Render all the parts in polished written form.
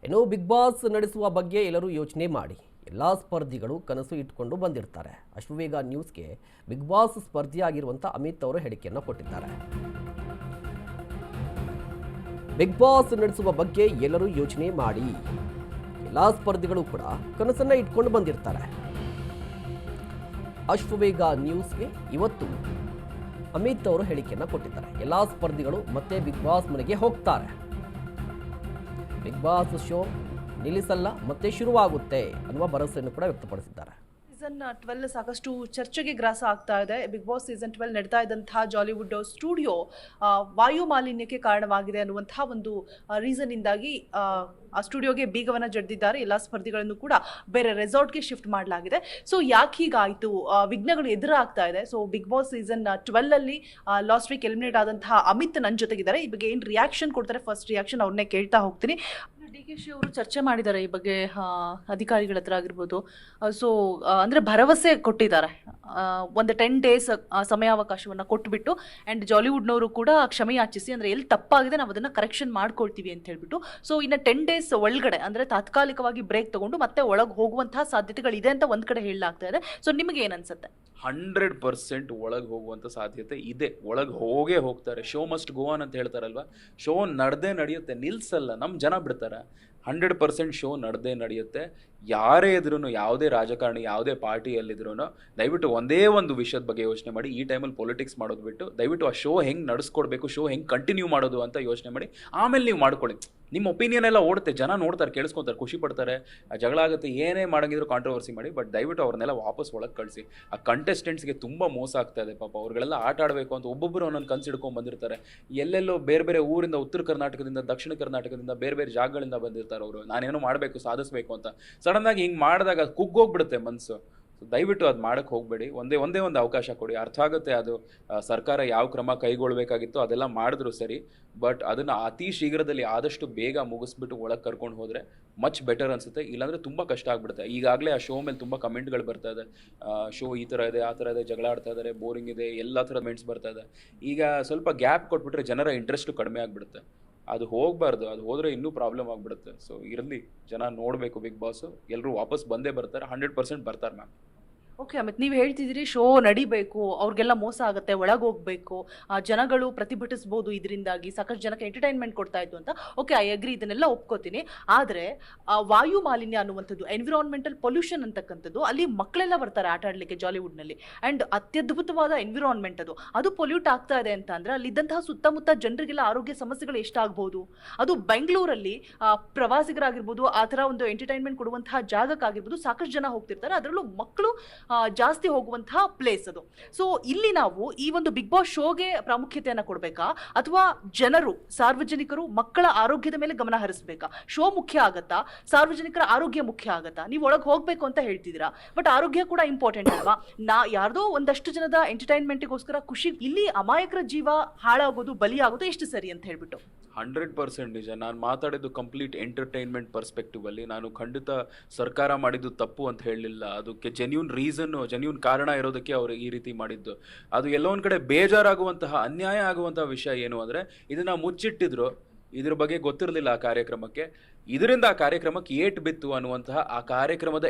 ಇನ್ನು big boss ನಡೆಸುವ ಬಗ್ಗೆ ಎಲ್ಲರೂ ಯೋಚನೆ ಮಾಡಿ. ಎಲ್ಲ ಸ್ಪರ್ಧಿಗಳು ಕನಸು ಇಟ್ಕೊಂಡು ಬಂದಿರ್ತಾರೆ. ಅಶ್ವವೇಗ ನ್ಯೂಸ್ಗೆ ಬಿಗ್ ಬಾಸ್ ಸ್ಪರ್ಧಿಯಾಗಿರುವಂಥ ಅಮಿತ್ ಅವರು ಹೇಳಿಕೆಯನ್ನು ಕೊಟ್ಟಿದ್ದಾರೆ. ಬಿಗ್ ಬಾಸ್ ನಡೆಸುವ ಬಗ್ಗೆ ಎಲ್ಲರೂ ಯೋಚನೆ ಮಾಡಿ. ಎಲ್ಲ ಸ್ಪರ್ಧಿಗಳು ಕೂಡ ಕನಸನ್ನ ಇಟ್ಕೊಂಡು ಬಂದಿರ್ತಾರೆ. ಅಶ್ವವೇಗ ನ್ಯೂಸ್ಗೆ ಇವತ್ತು ಅಮಿತ್ ಅವರು ಹೇಳಿಕೆಯನ್ನು ಕೊಟ್ಟಿದ್ದಾರೆ. ಎಲ್ಲ ಸ್ಪರ್ಧಿಗಳು ಮತ್ತೆ ಬಿಗ್ ಬಾಸ್ ಮನೆಗೆ ಹೋಗ್ತಾರೆ. ಬಿಗ್ ಬಾಸ್ ಶೋ ನಿಲ್ಲಿಸಲ್ಲ, ಮತ್ತೆ ಶುರುವಾಗುತ್ತೆ ಅನ್ನುವ ಭರವಸೆಯನ್ನು ಕೂಡ ವ್ಯಕ್ತಪಡಿಸಿದ್ದಾರೆ. ಸೀಸನ್ 12 ಸಾಕಷ್ಟು ಚರ್ಚೆಗೆ ಗ್ರಾಸ ಆಗ್ತಾ ಇದೆ. ಬಿಗ್ ಬಾಸ್ ಸೀಸನ್ 12 ನಡೀತಾ ಇದ್ದಂತಹ ಜಾಲಿವುಡ್ ಸ್ಟುಡಿಯೋ ವಾಯು ಮಾಲಿನ್ಯಕ್ಕೆ ಕಾರಣವಾಗಿದೆ ಅನ್ನುವಂತಹ ಒಂದು ರೀಸನ್ ಇಂದಾಗಿ ಆ ಸ್ಟುಡಿಯೋಗೆ ಬೀಗವನ್ನ ಜಡ್ದಿದ್ದಾರೆ. ಎಲ್ಲ ಸ್ಪರ್ಧಿಗಳನ್ನು ಕೂಡ ಬೇರೆ ರೆಸಾರ್ಟ್ಗೆ ಶಿಫ್ಟ್ ಮಾಡಲಾಗಿದೆ. ಸೊ ಯಾಕೆ ಹೀಗಾಯಿತು, ವಿಘ್ನಗಳು ಎದುರಾಗ್ತಾ ಇದೆ. ಸೊ ಬಿಗ್ ಬಾಸ್ ಸೀಸನ್ 12 ಅಲ್ಲಿ ಲಾಸ್ಟ್ ವೀಕ್ ಎಲಿಮಿನೇಟ್ ಆದಂತಹ ಅಮಿತ್ ನನ್ನ ಜೊತೆಗಿದ್ದಾರೆ. ಈ ಬಗ್ಗೆ ಏನು ರಿಯಾಕ್ಷನ್ ಕೊಡ್ತಾರೆ, ಫಸ್ಟ್ ರಿಯಾಕ್ಷನ್ ಅವ್ರನ್ನೇ ಕೇಳ್ತಾ ಹೋಗ್ತೀನಿ. DKC ಅವರು ಚರ್ಚೆ ಮಾಡಿದ್ದಾರೆ ಈ ಬಗ್ಗೆ ಅಧಿಕಾರಿಗಳ ಹತ್ರ ಆಗಿರ್ಬೋದು. ಸೊ ಅಂದರೆ ಭರವಸೆ ಕೊಟ್ಟಿದ್ದಾರೆ, ಒಂದು 10 ಡೇಸ್ ಸಮಯಾವಕಾಶವನ್ನು ಕೊಟ್ಬಿಟ್ಟು ಆ್ಯಂಡ್ ಜಾಲಿವುಡ್ನವರು ಕೂಡ ಕ್ಷಮೆ ಯಾಚಿಸಿ, ಅಂದರೆ ಎಲ್ಲಿ ತಪ್ಪಾಗಿದೆ ನಾವು ಅದನ್ನು ಕರೆಕ್ಷನ್ ಮಾಡ್ಕೊಳ್ತೀವಿ ಅಂತ ಹೇಳ್ಬಿಟ್ಟು. ಸೊ ಇನ್ನು 10 ಡೇಸ್ ಒಳಗಡೆ ಅಂದರೆ ತಾತ್ಕಾಲಿಕವಾಗಿ ಬ್ರೇಕ್ ತಗೊಂಡು ಮತ್ತೆ ಒಳಗೆ ಹೋಗುವಂತಹ ಸಾಧ್ಯತೆಗಳಿದೆ ಅಂತ ಒಂದು ಕಡೆ ಹೇಳಲಾಗ್ತಾ ಇದೆ. ಸೊ ನಿಮಗೆ ಏನು ಅನ್ಸುತ್ತೆ? 100% ಒಳಗೆ ಹೋಗುವಂಥ ಸಾಧ್ಯತೆ ಇದೆ. ಒಳಗೆ ಹೋಗೇ ಹೋಗ್ತಾರೆ. ಶೋ ಮಸ್ಟ್ ಗೋ ಆನ್ ಅಂತ ಹೇಳ್ತಾರಲ್ವ, ಶೋ ನಡೆಯುತ್ತೆ, ನಿಲ್ಸಲ್ಲ. ನಮ್ಮ ಜನ ಬಿಡ್ತಾರೆ. 100% ಶೋ ನಡೆಯುತ್ತೆ. ಯಾರೇ ಇದ್ರೂ, ಯಾವುದೇ ರಾಜಕಾರಣಿ, ಯಾವುದೇ ಪಾರ್ಟಿಯಲ್ಲಿದ್ರೂ ದಯವಿಟ್ಟು ಒಂದೇ ಒಂದು ವಿಷಯದ ಬಗ್ಗೆ ಯೋಚನೆ ಮಾಡಿ. ಈ ಟೈಮಲ್ಲಿ ಪೊಲಿಟಿಕ್ಸ್ ಮಾಡೋದು ಬಿಟ್ಟು ದಯವಿಟ್ಟು ಆ ಶೋ ಹೆಂಗೆ ನಡೆಸ್ಕೊಡ್ಬೇಕು, ಶೋ ಹೆಂಗೆ ಕಂಟಿನ್ಯೂ ಮಾಡೋದು ಅಂತ ಯೋಚನೆ ಮಾಡಿ. ಆಮೇಲೆ ನೀವು ಮಾಡ್ಕೊಳ್ಳಿ. ನಿಮ್ಮ ಒಪಿನಿಯನ್ ಎಲ್ಲ ಓಡುತ್ತೆ, ಜನ ನೋಡ್ತಾರೆ, ಕೇಳಿಸ್ಕೊತಾರೆ, ಖುಷಿ ಪಡ್ತಾರೆ. ಜಗಳ ಆಗುತ್ತೆ, ಏನೇ ಮಾಡಂಗಿದ್ರು ಕಾಂಟ್ರವರ್ಸಿ ಮಾಡಿ, ಬಟ್ ದಯವಿಟ್ಟು ಅವ್ರನ್ನೆಲ್ಲ ವಾಪಸ್ ಒಳಗೆ ಕಳಿಸಿ. ಆ ಕಂಟೆಸ್ಟೆಂಟ್ಸ್ಗೆ ತುಂಬ ಮೋಸ ಆಗ್ತಾ ಇದೆ ಪಾಪ. ಅವ್ರಿಗೆಲ್ಲ ಆಟ ಆಡಬೇಕು ಅಂತ ಒಬ್ಬೊಬ್ಬರು ಒಂದೊಂದು ಕನ್ಸು ಹಿಡ್ಕೊಂಡು ಬಂದಿರ್ತಾರೆ. ಎಲ್ಲೆಲ್ಲೋ ಬೇರೆ ಬೇರೆ ಊರಿಂದ, ಉತ್ತರ ಕರ್ನಾಟಕದಿಂದ, ದಕ್ಷಿಣ ಕರ್ನಾಟಕದಿಂದ, ಬೇರೆ ಬೇರೆ ಜಾಗಗಳಿಂದ ಬಂದಿರ್ತಾರೆ ಅವರು. ನಾನೇನೋ ಮಾಡಬೇಕು, ಸಾಧಿಸಬೇಕು ಅಂತ. ಸಡನ್ನಾಗಿ ಹಿಂಗೆ ಮಾಡಿದಾಗ ಅದು ಕುಗ್ಗೋಗ್ಬಿಡುತ್ತೆ ಮನಸ್ಸು. ಸೊ ದಯವಿಟ್ಟು ಅದು ಮಾಡೋಕ್ಕೆ ಹೋಗಬೇಡಿ. ಒಂದೇ ಒಂದು ಅವಕಾಶ ಕೊಡಿ. ಅರ್ಥ ಆಗುತ್ತೆ ಅದು ಸರ್ಕಾರ ಯಾವ ಕ್ರಮ ಕೈಗೊಳ್ಳಬೇಕಾಗಿತ್ತು ಅದೆಲ್ಲ ಮಾಡಿದ್ರು ಸರಿ, ಬಟ್ ಅದನ್ನು ಅತಿ ಶೀಘ್ರದಲ್ಲಿ ಆದಷ್ಟು ಬೇಗ ಮುಗಿಸ್ಬಿಟ್ಟು ಒಳಗೆ ಕರ್ಕೊಂಡು ಹೋದರೆ ಮಚ್ ಬೆಟರ್ ಅನಿಸುತ್ತೆ. ಇಲ್ಲಾಂದರೆ ತುಂಬ ಕಷ್ಟ ಆಗಿಬಿಡುತ್ತೆ. ಈಗಾಗಲೇ ಆ ಶೋ ಮೇಲೆ ತುಂಬ ಕಮೆಂಟ್ಗಳು ಬರ್ತಾ ಇದೆ. ಶೋ ಈ ಥರ ಇದೆ, ಆ ಥರ ಇದೆ, ಜಗಳ ಆಡ್ತಾ ಇದ್ದಾರೆ, ಬೋರಿಂಗ್ ಇದೆ, ಎಲ್ಲ ಥರದ ಮೆಂಟ್ಸ್ ಬರ್ತಾ ಇದೆ. ಈಗ ಸ್ವಲ್ಪ ಗ್ಯಾಪ್ ಕೊಟ್ಬಿಟ್ರೆ ಜನರ ಇಂಟ್ರೆಸ್ಟು ಕಡಿಮೆ ಆಗಿಬಿಡುತ್ತೆ. ಅದು ಹೋಗಬಾರ್ದು. ಅದು ಹೋದರೆ ಇನ್ನೂ ಪ್ರಾಬ್ಲಮ್ ಆಗಿಬಿಡುತ್ತೆ. ಸೊ ಇರಲಿ, ಜನ ನೋಡಬೇಕು ಬಿಗ್ ಬಾಸು. ಎಲ್ಲರೂ ವಾಪಸ್ ಬಂದೇ ಬರ್ತಾರೆ. 100% ಬರ್ತಾರೆ ಮ್ಯಾಮ್. ಓಕೆ ಅಮಿತ್, ನೀವು ಹೇಳ್ತಿದ್ದೀರಿ ಶೋ ನಡಿಬೇಕು, ಅವ್ರಿಗೆಲ್ಲ ಮೋಸ ಆಗುತ್ತೆ, ಒಳಗೆ ಹೋಗಬೇಕು, ಜನಗಳು ಪ್ರತಿಭಟಿಸ್ಬೋದು, ಇದರಿಂದಾಗಿ ಸಾಕಷ್ಟು ಜನಕ್ಕೆ ಎಂಟರ್ಟೈನ್ಮೆಂಟ್ ಕೊಡ್ತಾ ಇದ್ದು ಅಂತ. ಓಕೆ, ಐ ಅಗ್ರಿ, ಇದನ್ನೆಲ್ಲ ಒಪ್ಕೋತೀನಿ. ಆದರೆ ವಾಯು ಮಾಲಿನ್ಯ ಅನ್ನುವಂಥದ್ದು, ಎನ್ವಿರಾನ್ಮೆಂಟಲ್ ಪೊಲ್ಯೂಷನ್ ಅಂತಕ್ಕಂಥದ್ದು, ಅಲ್ಲಿ ಮಕ್ಕಳೆಲ್ಲ ಬರ್ತಾರೆ ಆಟ ಆಡಲಿಕ್ಕೆ ಜಾಲಿವುಡ್ನಲ್ಲಿ. ಆ್ಯಂಡ್ ಅತ್ಯದ್ಭುತವಾದ ಎನ್ವಿರಾನ್ಮೆಂಟ್ ಅದು ಪೊಲ್ಯೂಟ್ ಆಗ್ತಾ ಇದೆ ಅಂತ ಅಂದರೆ ಅಲ್ಲಿದ್ದಂತಹ ಸುತ್ತಮುತ್ತ ಜನರಿಗೆಲ್ಲ ಆರೋಗ್ಯ ಸಮಸ್ಯೆಗಳು ಎಷ್ಟಾಗ್ಬೋದು. ಅದು ಬೆಂಗಳೂರಲ್ಲಿ ಪ್ರವಾಸಿಗರಾಗಿರ್ಬೋದು, ಆ ಥರ ಒಂದು ಎಂಟರ್ಟೈನ್ಮೆಂಟ್ ಕೊಡುವಂತಹ ಜಾಗಕ್ಕಾಗಿರ್ಬೋದು, ಸಾಕಷ್ಟು ಜನ ಹೋಗ್ತಿರ್ತಾರೆ. ಅದರಲ್ಲೂ ಮಕ್ಕಳು ಜಾಸ್ತಿ ಹೋಗುವಂತಹ ಪ್ಲೇಸ್ ಅದು. ಸೊ ಇಲ್ಲಿ ನಾವು ಈ ಒಂದು ಬಿಗ್ ಬಾಸ್ ಶೋಗೆ ಪ್ರಾಮುಖ್ಯತೆಯನ್ನು ಕೊಡಬೇಕಾ, ಅಥವಾ ಜನರು, ಸಾರ್ವಜನಿಕರು ಮಕ್ಕಳ ಆರೋಗ್ಯದ ಮೇಲೆ ಗಮನ ಹರಿಸಬೇಕಾ? ಶೋ ಮುಖ್ಯ ಆಗತ್ತಾ, ಸಾರ್ವಜನಿಕರ ಆರೋಗ್ಯ ಮುಖ್ಯ ಆಗತ್ತಾ? ನೀವು ಒಳಗೆ ಹೋಗ್ಬೇಕು ಅಂತ ಹೇಳ್ತಿದ್ದೀರಾ, ಬಟ್ ಆರೋಗ್ಯ ಕೂಡ ಇಂಪಾರ್ಟೆಂಟ್ ಅಲ್ವಾ? ಯಾರ್ದೋ ಒಂದಷ್ಟು ಜನದ ಎಂಟರ್ಟೈನ್ಮೆಂಟ್ಗೋಸ್ಕರ ಖುಷಿ, ಇಲ್ಲಿ ಅಮಾಯಕರ ಜೀವ ಹಾಳಾಗೋದು, ಬಲಿಯಾಗೋದು ಎಷ್ಟು ಸರಿ ಅಂತ ಹೇಳ್ಬಿಟ್ಟು 100% ನಿಜ. ನಾನು ಮಾತಾಡಿದ್ದು ಕಂಪ್ಲೀಟ್ ಎಂಟರ್ಟೈನ್ಮೆಂಟ್ ಪರ್ಸ್ಪೆಕ್ಟಿವ್ ಅಲ್ಲಿ. ನಾನು ಖಂಡಿತ ಸರ್ಕಾರ ಮಾಡಿದ್ದು ತಪ್ಪು ಅಂತ ಹೇಳಲಿಲ್ಲ. ಅದಕ್ಕೆ ಜೆನ್ಯೂನ್ ಕಾರಣ ಇರೋದಕ್ಕೆ ಅವರು ಈ ರೀತಿ ಮಾಡಿದ್ದು. ಅದು ಎಲ್ಲೋ ಒಂದು ಕಡೆ ಬೇಜಾರಾಗುವಂತಹ, ಅನ್ಯಾಯ ಆಗುವಂತಹ ವಿಷಯ ಏನು ಅಂದರೆ, ಇದನ್ನ ಮುಚ್ಚಿಟ್ಟಿದ್ರು, ಇದ್ರ ಬಗ್ಗೆ ಗೊತ್ತಿರಲಿಲ್ಲ ಆ ಕಾರ್ಯಕ್ರಮಕ್ಕೆ. ಇದರಿಂದ ಆ ಕಾರ್ಯಕ್ರಮಕ್ಕೆ ಏಟ್ ಬಿತ್ತು ಅನ್ನುವಂತಹ ಆ ಕಾರ್ಯಕ್ರಮದ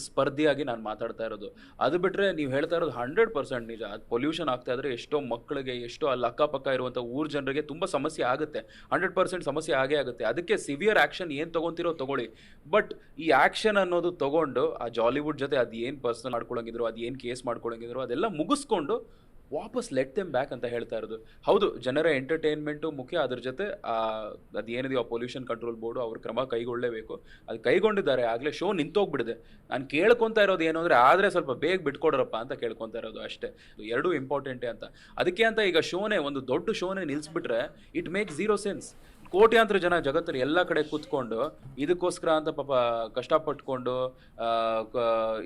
ಸ್ಪರ್ಧಿಯಾಗಿ ನಾನು ಮಾತಾಡ್ತಾ ಇರೋದು. ಅದು ಬಿಟ್ಟರೆ ನೀವು ಹೇಳ್ತಾ ಇರೋದು 100% ನಿಜ. ಅದು ಪೊಲ್ಯೂಷನ್ ಆಗ್ತಾ ಇದ್ರೆ ಎಷ್ಟೋ ಮಕ್ಕಳಿಗೆ, ಎಷ್ಟೋ ಅಲ್ಲಿ ಅಕ್ಕಪಕ್ಕ ಇರುವಂಥ ಊರ ಜನರಿಗೆ ತುಂಬ ಸಮಸ್ಯೆ ಆಗುತ್ತೆ. 100% ಸಮಸ್ಯೆ ಆಗೇ ಆಗುತ್ತೆ. ಅದಕ್ಕೆ ಸಿವಿಯರ್ ಆ್ಯಕ್ಷನ್ ಏನು ತೊಗೊತಿರೋ ತೊಗೊಳ್ಳಿ. ಬಟ್ ಈ ಆ್ಯಕ್ಷನ್ ಅನ್ನೋದು ತೊಗೊಂಡು ಆ ಜಾಲಿವುಡ್ ಜೊತೆ ಅದು ಏನು ಪರ್ಸನಲ್ ಮಾಡ್ಕೊಳಂಗಿದ್ರು, ಅದು ಏನು ಕೇಸ್ ಮಾಡ್ಕೊಳಂಗಿದ್ರು, ಅದೆಲ್ಲ ಮುಗಿಸ್ಕೊಂಡು ವಾಪಸ್ ಲೆಟ್ ದೆಮ್ ಬ್ಯಾಕ್ ಅಂತ ಹೇಳ್ತಾ ಇರೋದು. ಹೌದು, ಜನರ ಎಂಟರ್ಟೈನ್ಮೆಂಟು ಮುಖ್ಯ. ಅದ್ರ ಜೊತೆ ಅದೇನಿದೆಯೋ ಆ ಪೊಲ್ಯೂಷನ್ ಕಂಟ್ರೋಲ್ ಬೋರ್ಡು ಅವ್ರ ಕ್ರಮ ಕೈಗೊಳ್ಳಲೇಬೇಕು. ಅದು ಕೈಗೊಂಡಿದ್ದಾರೆ. ಆಗಲೇ ಶೋ ನಿಂತೋಗ್ಬಿಡಿದೆ. ನಾನು ಕೇಳ್ಕೊತಾ ಇರೋದು ಏನು ಅಂದರೆ, ಆದರೆ ಸ್ವಲ್ಪ ಬೇಗ ಬಿಟ್ಕೊಡ್ರಪ್ಪ ಅಂತ ಕೇಳ್ಕೊತಾ ಇರೋದು ಅಷ್ಟೇ. ಎರಡೂ ಇಂಪಾರ್ಟೆಂಟೇ ಅಂತ. ಅದಕ್ಕೆ ಅಂತ ಈಗ ಶೋನೇ, ಒಂದು ದೊಡ್ಡ ಶೋನೇ ನಿಲ್ಲಿಸ್ಬಿಟ್ರೆ ಇಟ್ ಮೇಕ್ಸ್ ಝೀರೋ ಸೆನ್ಸ್. ಕೋಟ್ಯಾಂತರ ಜನ ಜಗತ್ತಲ್ಲಿ ಎಲ್ಲ ಕಡೆ ಕೂತ್ಕೊಂಡು ಇದಕ್ಕೋಸ್ಕರ ಅಂತ ಪಾಪ ಕಷ್ಟಪಟ್ಕೊಂಡು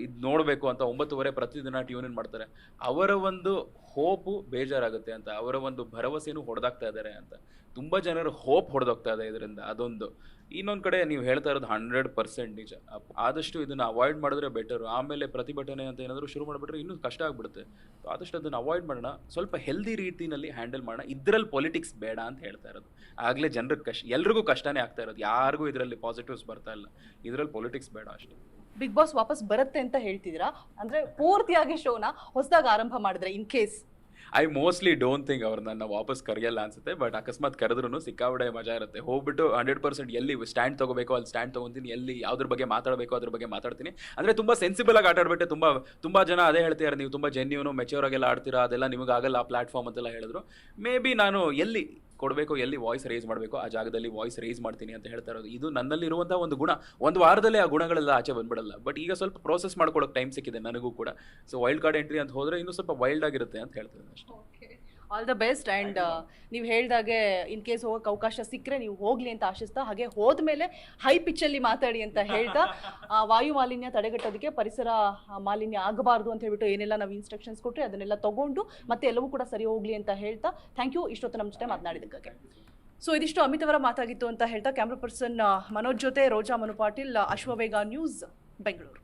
ಇದು ನೋಡಬೇಕು ಅಂತ 9:30 ಪ್ರತಿದಿನ ಟ್ಯೂನ್ ಇನ್ ಮಾಡ್ತಾರೆ. ಅವರ ಒಂದು ಹೋಪು ಬೇಜಾರಾಗುತ್ತೆ ಅಂತ, ಅವರ ಒಂದು ಭರವಸೆನೂ ಹೊಡೆದಾಗ್ತಾ ಇದ್ದಾರೆ ಅಂತ. ತುಂಬ ಜನರು ಹೋಪ್ ಹೊಡೆದೋಗ್ತಾ ಇದೆ ಇದರಿಂದ. ಅದೊಂದು ಇನ್ನೊಂದು ಕಡೆ ನೀವು ಹೇಳ್ತಾ ಇರೋದು 100% ನಿಜ. ಆದಷ್ಟು ಇದನ್ನು ಅವಾಯ್ಡ್ ಮಾಡಿದ್ರೆ ಬೆಟರು. ಆಮೇಲೆ ಪ್ರತಿಭಟನೆ ಅಂತ ಏನಾದರೂ ಶುರು ಮಾಡಿಬಿಟ್ರೆ ಇನ್ನೂ ಕಷ್ಟ ಆಗಿಬಿಡುತ್ತೆ. ಆದಷ್ಟು ಅದನ್ನು ಅವಾಯ್ಡ್ ಮಾಡೋಣ, ಸ್ವಲ್ಪ ಹೆಲ್ದಿ ರೀತಿಯಲ್ಲಿ ಹ್ಯಾಂಡಲ್ ಮಾಡೋಣ. ಇದರಲ್ಲಿ ಪೊಲಿಟಿಕ್ಸ್ ಬೇಡ ಅಂತ ಹೇಳ್ತಾ ಇರೋದು. ಆಗಲೇ ಜನರಿಗೆ ಎಲ್ರಿಗೂ ಕಷ್ಟನೇ ಆಗ್ತಾ ಇರೋದು, ಯಾರಿಗೂ ಇದರಲ್ಲಿ ಪಾಸಿಟಿವ್ಸ್ ಬರ್ತಾ ಇಲ್ಲ. ಇದರಲ್ಲಿ ಪೊಲಿಟಿಕ್ಸ್ ಬೇಡ ಅಷ್ಟೇ. ಬಿಗ್ ಬಾಸ್ ವಾಪಸ್ ಬರುತ್ತೆ ಅಂತ ಹೇಳ್ತಿದ್ದೀರಾ, ಅಂದ್ರೆ ಪೂರ್ತಿಯಾಗಿ ಶೋನ ಹೊಸದಾಗಿ ಆರಂಭ ಮಾಡಿದ್ರೆ in case? I mostly don't think ಅವ್ರು ನನ್ನ ವಾಪಸ್ ಕರೆಯಲ್ಲ ಅನ್ಸುತ್ತೆ. ಬಟ್ ಅಕಸ್ಮಾತ್ ಕರೆದ್ರೂ ಸಿಕ್ಕಾಬಡೆ ಮಜಾ ಇರುತ್ತೆ. ಹೋಗ್ಬಿಟ್ಟು 100% ಎಲ್ಲಿ ಸ್ಟ್ಯಾಂಡ್ ತೊಗೋಬೇಕು ಅಲ್ಲಿ ಸ್ಟ್ಯಾಂಡ್ ತೊಗೊತೀನಿ, ಎಲ್ಲಿ ಯಾವ್ದ್ರ ಬಗ್ಗೆ ಮಾತಾಡಬೇಕು ಅದ್ರ ಬಗ್ಗೆ ಮಾತಾಡ್ತೀನಿ. ಅಂದರೆ ತುಂಬ ಸೆನ್ಸಿಬಲ್ ಆಗಿ ಆಟಾಡ್ಬಿಟ್ಟೆ. ತುಂಬ ಜನ ಅದೇ ಹೇಳ್ತಿದ್ದಾರೆ, ನೀವು ತುಂಬ ಜೆನ್ಯೂನು ಮೆಚ್ಯೂರ್ ಆಗೆಲ್ಲ ಆಡ್ತೀರಾ, ಅದೆಲ್ಲ ನಿಮಗೆ ಆಗಲ್ಲ ಆ ಪ್ಲಾಟ್ಫಾರ್ಮ್ ಅಂತೆಲ್ಲ ಹೇಳಿದ್ರು. ಮೇ ಬಿ ನಾನು ಎಲ್ಲಿ ಕೊಡಬೇಕು, ಎಲ್ಲಿ ವಾಯ್ಸ್ ರೇಸ್ ಮಾಡಬೇಕು ಆ ಜಾಗದಲ್ಲಿ ವಾಯ್ಸ್ ರೇಸ್ ಮಾಡ್ತೀನಿ ಅಂತ ಹೇಳ್ತಾ ಇರೋದು. ಇದು ನನ್ನಲ್ಲಿರುವಂಥ ಒಂದು ಗುಣ. ಒಂದು ವಾರದಲ್ಲೇ ಆ ಗುಣಗಳೆಲ್ಲ ಆಚೆ ಬಂದ್ಬಿಡಲ್ಲ. ಬಟ್ ಈಗ ಸ್ವಲ್ಪ ಪ್ರೋಸೆಸ್ ಮಾಡ್ಕೊಳ್ಳೋಕೆ ಟೈಮ್ ಸಿಕ್ಕಿದೆ ನನಗೂ ಕೂಡ. ಸೊ ವೈಲ್ಡ್ ಕಾರ್ಡ್ ಎಂಟ್ರಿ ಅಂತ ಹೋದರೆ ಇನ್ನೂ ಸ್ವಲ್ಪ ವೈಲ್ಡ್ ಆಗಿರುತ್ತೆ ಅಂತ ಹೇಳ್ತಿದ್ದೀನಿ ಅಷ್ಟೇ. All the best. ಆ್ಯಂಡ್ ನೀವು ಹೇಳ್ದಾಗೆ ಇನ್ ಕೇಸ್ ಹೋಗೋಕೆ ಅವಕಾಶ ಸಿಕ್ಕರೆ ನೀವು ಹೋಗ್ಲಿ ಅಂತ ಆಶಿಸ್ತಾ, ಹಾಗೆ ಹೋದ್ಮೇಲೆ ಹೈ ಪಿಚ್ಚಲ್ಲಿ ಮಾತಾಡಿ ಅಂತ ಹೇಳ್ತಾ, ವಾಯು ಮಾಲಿನ್ಯ ತಡೆಗಟ್ಟೋದಕ್ಕೆ, ಪರಿಸರ ಮಾಲಿನ್ಯ ಆಗಬಾರ್ದು ಅಂತ ಹೇಳ್ಬಿಟ್ಟು ಏನೆಲ್ಲ ನಾವು ಇನ್ಸ್ಟ್ರಕ್ಷನ್ಸ್ ಕೊಟ್ಟರೆ ಅದನ್ನೆಲ್ಲ ತಗೊಂಡು ಮತ್ತೆ ಎಲ್ಲವೂ ಕೂಡ ಸರಿ ಹೋಗ್ಲಿ ಅಂತ ಹೇಳ್ತಾ ಥ್ಯಾಂಕ್ ಯು ಇಷ್ಟೊತ್ತು ನಮ್ಮ ಜೊತೆ ಮಾತನಾಡಿದ್ದಕ್ಕೆ. ಸೊ ಇದಿಷ್ಟು ಅಮಿತ್ ಅವರ ಮಾತಾಗಿತ್ತು ಅಂತ ಹೇಳ್ತಾ ಕ್ಯಾಮ್ರಾ ಪರ್ಸನ್ ಮನೋಜ್ ಜೊತೆ ರೋಜಾ ಮನು ಪಾಟೀಲ್, ಅಶ್ವವೇಗ ನ್ಯೂಸ್, ಬೆಂಗಳೂರು.